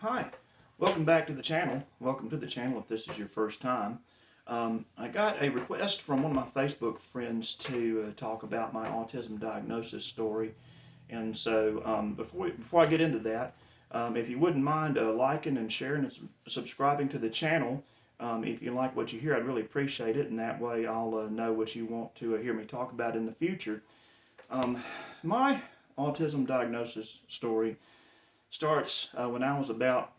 Hi, welcome back to the channel. Welcome to the channel if this is your first time. I got a request from one of my Facebook friends to talk about my autism diagnosis story. And so before I get into that, if you wouldn't mind liking and sharing and subscribing to the channel, if you like what you hear, I'd really appreciate it. And that way I'll know what you want to hear me talk about in the future. My autism diagnosis story starts when I was about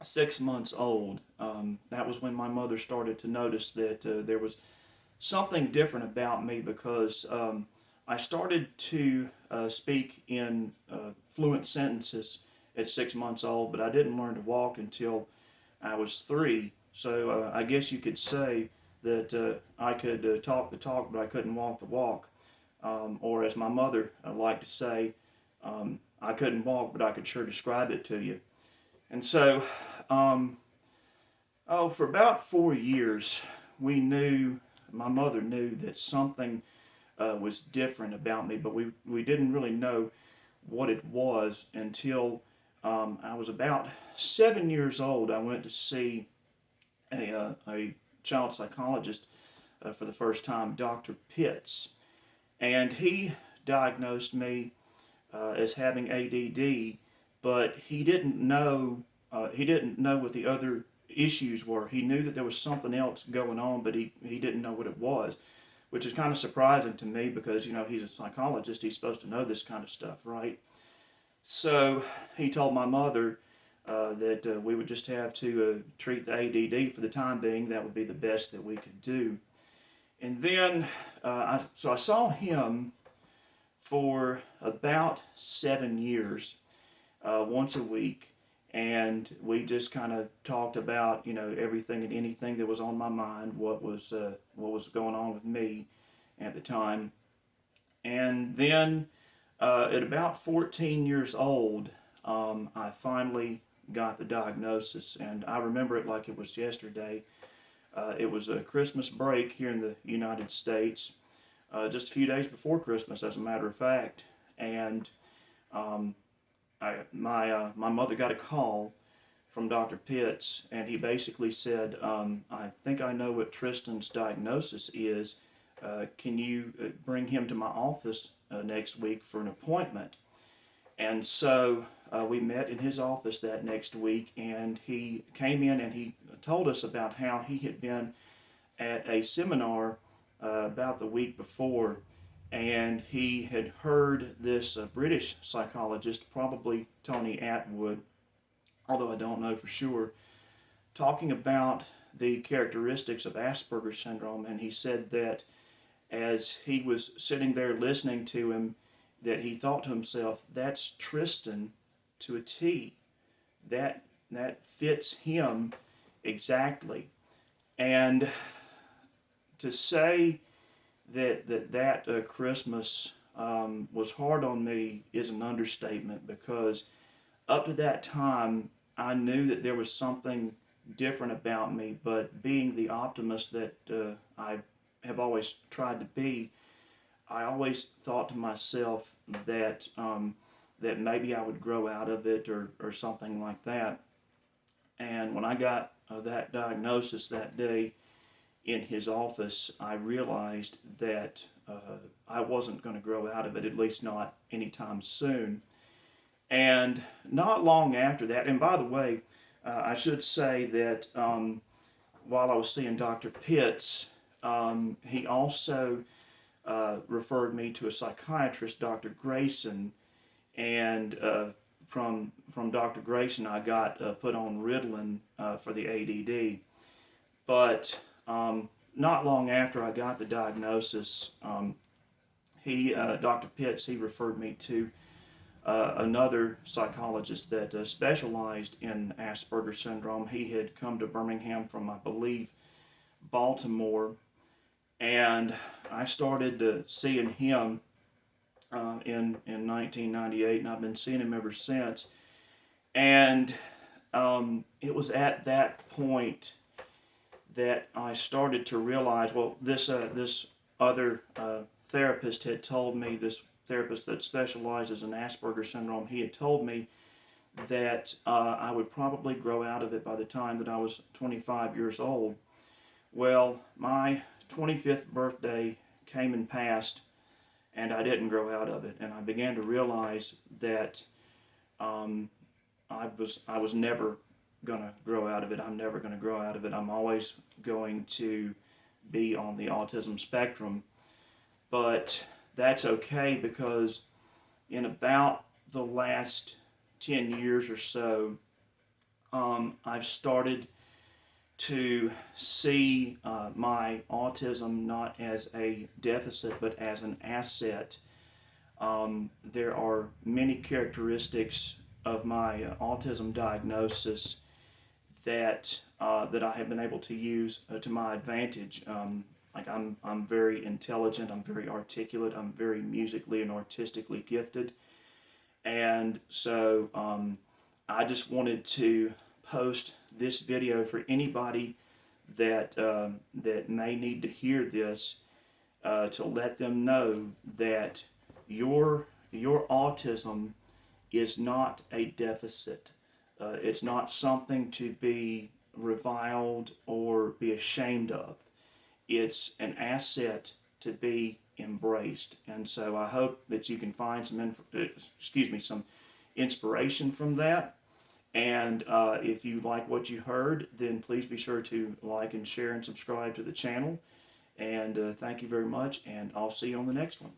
6 months old. That was when my mother started to notice that there was something different about me because I started to speak in fluent sentences at 6 months old, but I didn't learn to walk until I was 3. So I guess you could say that I could talk the talk, but I couldn't walk the walk. Or as my mother liked to say, I couldn't walk, but I could sure describe it to you. And so, for about 4 years, my mother knew that something was different about me, but we didn't really know what it was until I was about 7 years old. I went to see a child psychologist for the first time, Dr. Pitts, and he diagnosed me as having ADD, but he didn't know what the other issues were. He knew that there was something else going on, but he didn't know what it was, which is kind of surprising to me because he's a psychologist. He's supposed to know this kind of stuff, right? So he told my mother that we would just have to treat the ADD for the time being. That would be the best that we could do. And then I saw him for about 7 years, once a week, and we just kind of talked about everything and anything that was on my mind, what was going on with me at the time. And then at about 14 years old, I finally got the diagnosis, and I remember it like it was yesterday. It was a Christmas break here in the United States, just a few days before Christmas, as a matter of fact, and my mother got a call from Dr. Pitts, and he basically said, I think I know what Tristan's diagnosis is. Can you bring him to my office next week for an appointment? And so we met in his office that next week, and he came in and he told us about how he had been at a seminar about the week before, and he had heard this British psychologist, probably Tony Attwood, although I don't know for sure, talking about the characteristics of Asperger syndrome, and he said that as he was sitting there listening to him, that he thought to himself, that's Tristan to a T. That fits him exactly. And to say that Christmas was hard on me is an understatement, because up to that time I knew that there was something different about me, but being the optimist that I have always tried to be, I always thought to myself that that maybe I would grow out of it or something like that. And when I got that diagnosis that day in his office, I realized that I wasn't going to grow out of it, at least not anytime soon. And not long after that, and by the way, I should say that while I was seeing Dr. Pitts, he also referred me to a psychiatrist, Dr. Grayson, and from Dr. Grayson I got put on Ritalin for the ADD. But not long after I got the diagnosis, Dr. Pitts, he referred me to another psychologist that specialized in Asperger syndrome. He had come to Birmingham from, I believe, Baltimore, and I started seeing him in 1998, and I've been seeing him ever since. And it was at that point that I started to realize, well, this other therapist had told me, this therapist that specializes in Asperger syndrome, he had told me that I would probably grow out of it by the time that I was 25 years old. Well, my 25th birthday came and passed, and I didn't grow out of it, and I began to realize that um, I was never gonna grow out of it. I'm never gonna grow out of it. I'm always going to be on the autism spectrum, but that's okay because in about the last 10 years or so, I've started to see my autism not as a deficit but as an asset. There are many characteristics of my autism diagnosis that I have been able to use to my advantage. Like I'm very intelligent, I'm very articulate, I'm very musically and artistically gifted, and so I just wanted to post this video for anybody that may need to hear this, to let them know that your autism is not a deficit. It's not something to be reviled or be ashamed of. It's an asset to be embraced. And so I hope that you can find some inspiration from that. And if you like what you heard, then please be sure to like and share and subscribe to the channel. And thank you very much, and I'll see you on the next one.